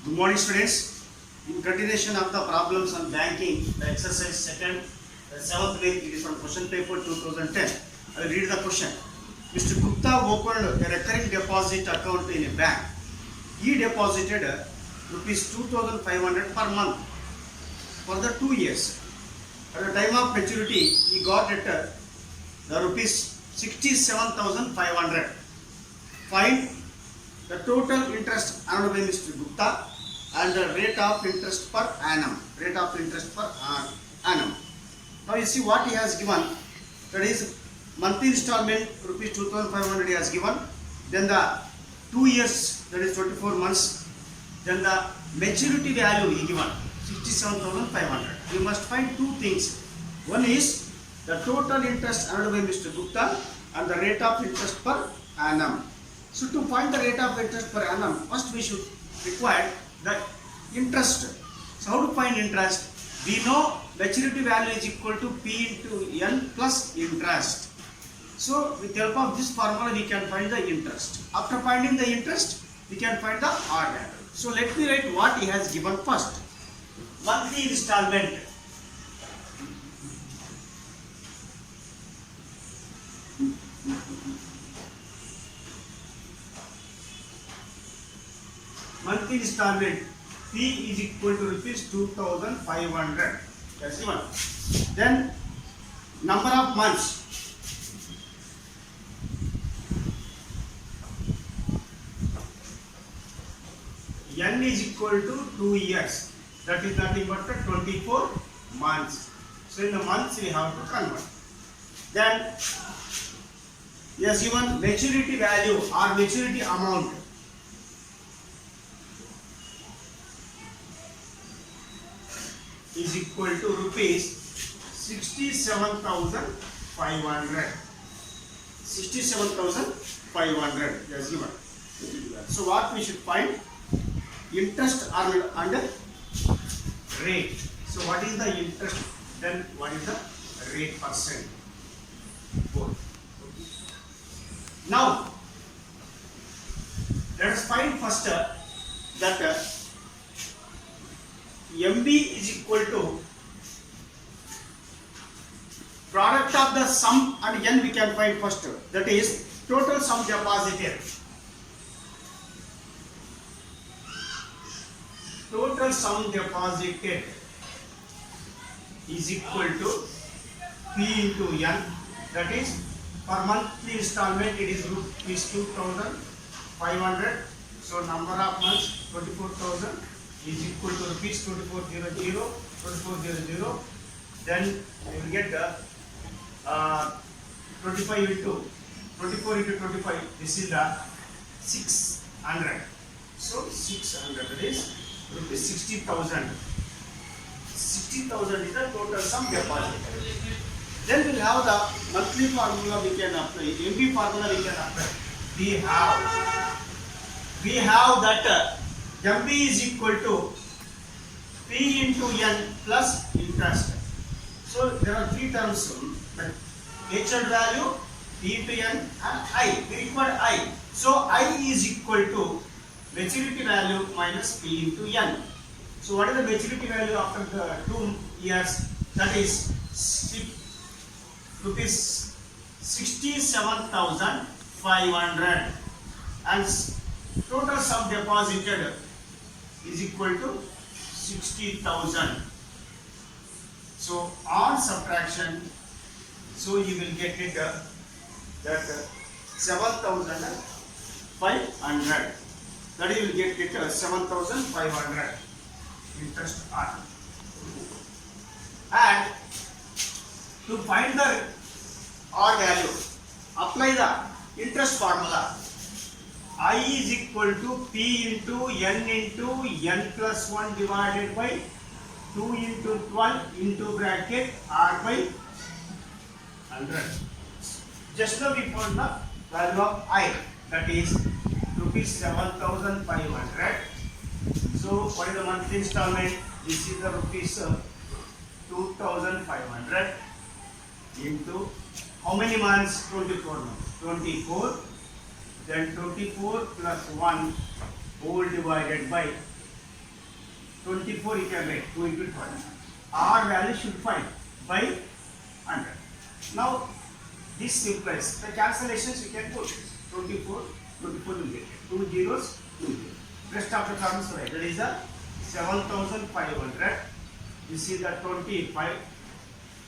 Good morning, students. In continuation of the problems on banking, the exercise second, the seventh week, it is from question paper 2010. I will read the question. Mr. Gupta opened a recurring deposit account in a bank. He deposited rupees 2,500 per month for the 2 years. At the time of maturity, he got it the rupees 67,500. Find the total interest earned by Mr. Gupta and the rate of interest per annum. Now you see what he has given. That is monthly installment rupees 2,500 he has given. Then the 2 years, that is 24 months. Then the maturity value he given 67,500. You must find two things. One is the total interest earned by Mr. Gupta and the rate of interest per annum. So to find the rate of interest per annum, first we should require the interest. So how to find interest? We know maturity value is equal to P into N plus interest. So with the help of this formula we can find the interest. After finding the interest, we can find the R value. So let me write what he has given first. Monthly installment. Monthly installment P is equal to rupees 2,500. That's given. Then number of months. N is equal to 2 years. That is nothing but 24 months. So in the months we have to convert. Then he has given maturity value or maturity amount. Is equal to rupees 67,500. 67,500 yes given. So what we should find? Interest and rate. So what is the interest? Then what is the rate percent? Both. Now let us find first that MB is equal to product of the sum and N we can find first. That is total sum deposited. Total sum deposited is equal to P into N. That is per monthly installment it is rupees 2,500. So number of months 24,000 is equal to rupees 2400. Then we will get 24 into 25. This is the 600. So 600 that is rupees 60,000. 60,000 is the total sum deposit. Then we will have the monthly formula we can apply. MB formula we can apply. We have that MB is equal to P into N plus interest. So there are three terms: HL value, P into N, and I. We require I. So I is equal to maturity value minus P into N. So what is the maturity value after the 2 years? That is rupees 67,500, and total sum deposited is equal to 60,000. So on subtraction, so you will get it that 7,500. That you will get it 7,500 interest on. And to find the R value, apply the interest formula. I is equal to P into N plus 1 divided by 2 into 12 into bracket R by 100. Just now we found the value of I, that is rupees 7,500. So what is the monthly installment? This is the rupees 2,500 into how many months? 24 months. 24. Then 24 plus 1 whole divided by 24 you can write 2 into 12. R value should find by 100. Now this implies the cancellations you can put 24 will get it. 2 zeros 2 zeros. Rest of the terms right. That is a 7,500. You see the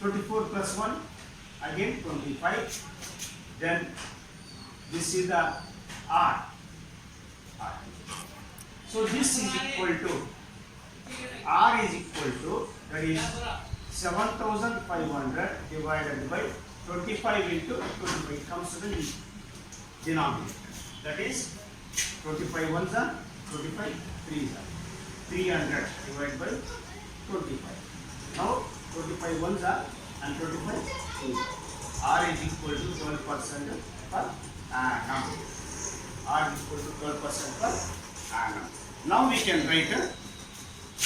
24 plus 1 again 25. Then this is the R. So this is equal to R is equal to, that is 7,500 divided by 25 into 25. It comes to the denominator. That is 25 ones are 25 threes are 300 divided by 25. Now 25 ones are and 25 twos are. R is equal to 12% per annum. R is equal to 12% per annum. Now we can write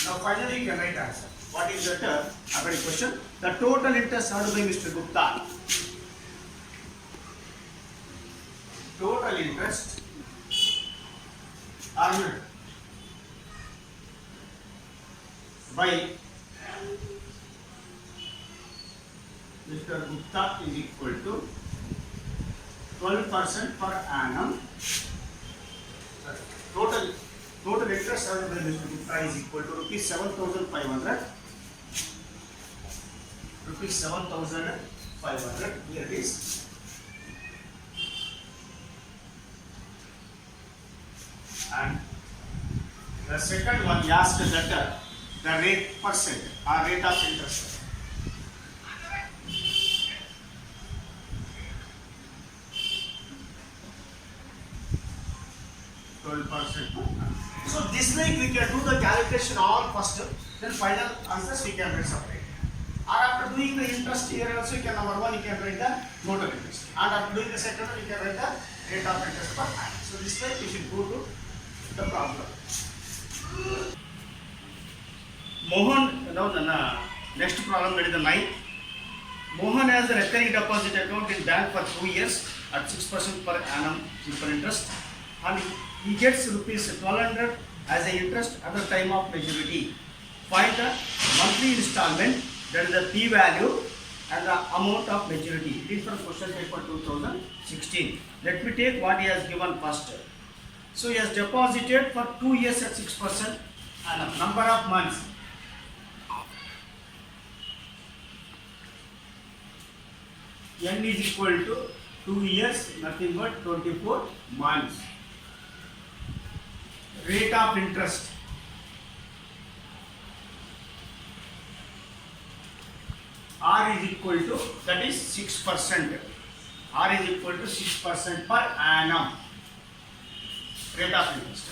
now finally you can write answer. What is that? According question. The total interest earned by Mr. Gupta. Total interest earned by Mr. Gupta is equal to 12% per annum. Total interest earned by Mr. Gupta is equal to rupees 7,500. Rupees 7,500. Here it is. And the second one, he asked that the rate percent or rate of interest. So this way we can do the calculation all first, then final answers we can write separate. And after doing the interest here also you can number one you can write the total interest. And after doing the second one you can write the rate of interest per annum. So this way we should go to the problem. Mohan, now the next problem is the 9th. Mohan has a recurring deposit account in bank for 2 years at 6% per annum simple interest, and he gets rupees 1,200 as an interest at the time of maturity. Find the monthly installment, that is the P value and the amount of maturity. It is from question paper 2016. Let me take what he has given first. So he has deposited for 2 years at 6% and number of months. N is equal to 2 years, nothing but 24 months. Rate of interest. R is equal to, that is 6%. R is equal to 6% per annum. Rate of interest.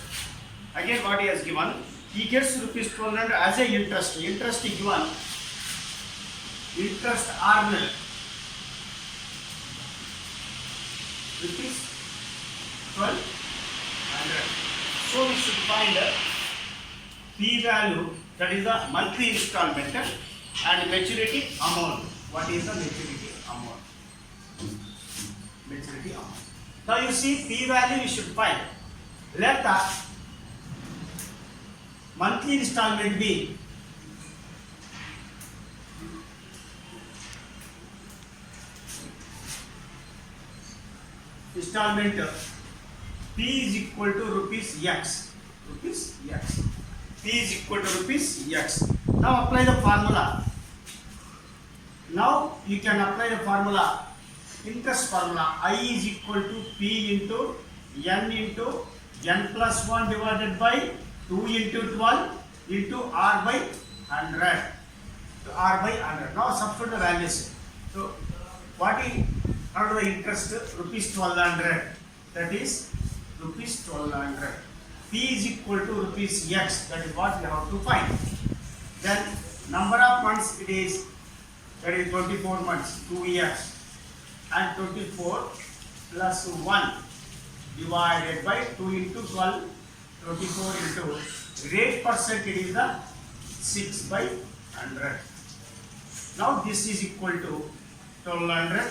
Again, what he has given, he gets rupees 1,200 as a interest. Interest is given. Interest earned rupees 1,200. So we should find P value, that is the monthly installment, and maturity amount. What is the maturity amount? Maturity amount. Now you see P value we should find. Let the monthly installment be installment P is equal to rupees X. Rupees X. P is equal to rupees X. Now apply the formula. Now you can apply the formula. Interest formula. I is equal to P into N plus 1 divided by 2 into 12 into R by 100. To R by 100. Now substitute the values. So what is the interest? Rupees 1,200. That is rupees 1,200. P is equal to rupees X. That is what we have to find. Then number of months it is, that is 24 months, 2 years, and 24 plus 1 divided by 2 into 12, 24 into rate percent, it is the 6 by 100. Now this is equal to 1,200.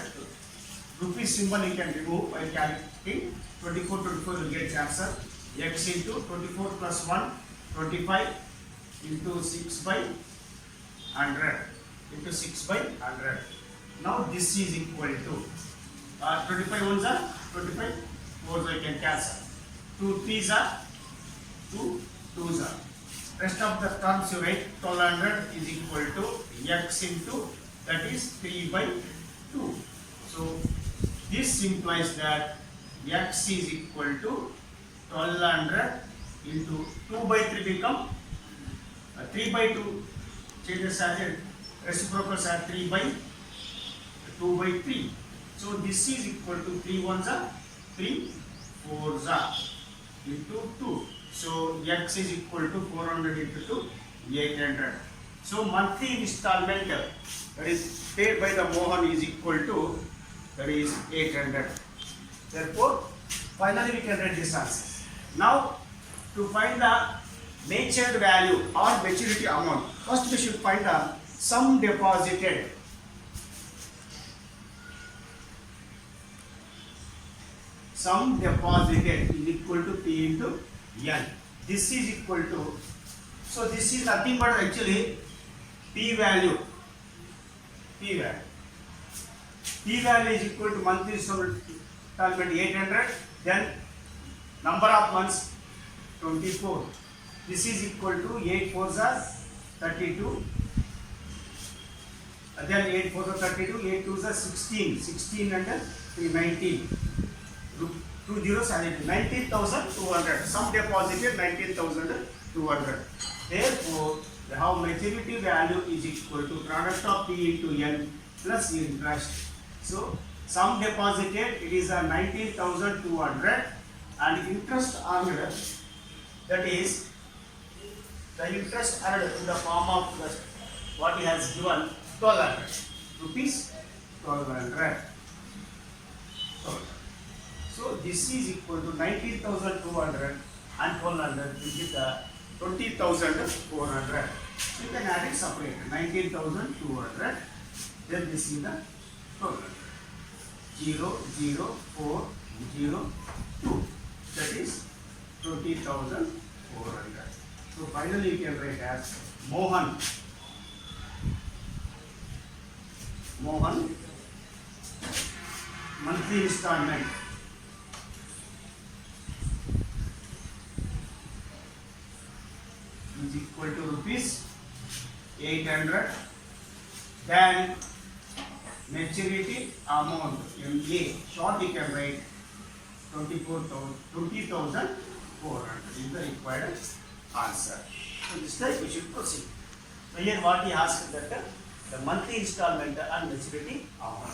Rupees symbol you can remove by calculating. 24 will get answer. X into 24 plus 1, 25, into 6 by 100 into 6 by 100. Now this is equal to 25 ones are 25 4s I can cancel. 2 3s are 2 2s are. Rest of the terms you write 1200 is equal to x into that is 3 by 2. So this implies that x is equal to 1200 into 2 by 3 become 3 by 2 changes as a reciprocals are 3 by 2 by 3. So this is equal to 3 ones are 3 4s are into 2. So x is equal to 400 into 2 800. So monthly installment that is paid by the Mohan is equal to that is 800. Therefore finally we can write this answer. Now to find the matured value or maturity amount, first we should find the sum deposited. Sum deposited is equal to P into N. This is equal to, so this is nothing but actually P value. P value. P value is equal to monthly installment 800. Then number of months 24. This is equal to 8 4s are 32. Then 8 4s are 32. 8 2s are 16. 16 and 3 19. 2 zeros added 19,200. Sum deposited 19,200. Therefore, we have maturity value is equal to product of P into N plus interest. So, sum deposited it is a 19,200 and interest earned, that is the interest earned in the form of what he has given 1200 rupees 1200. So this is equal to 19,200 and 1200 which is the 20,400. So you can add it separately. 19,200. Then this is the total 00402. That is 20,400. So finally you can write as Mohan monthly installment is equal to rupees 800. Then maturity amount MA short you can write 20,400 is the required answer. So this time we should proceed. So here what he asked that the monthly installment and maturity amount.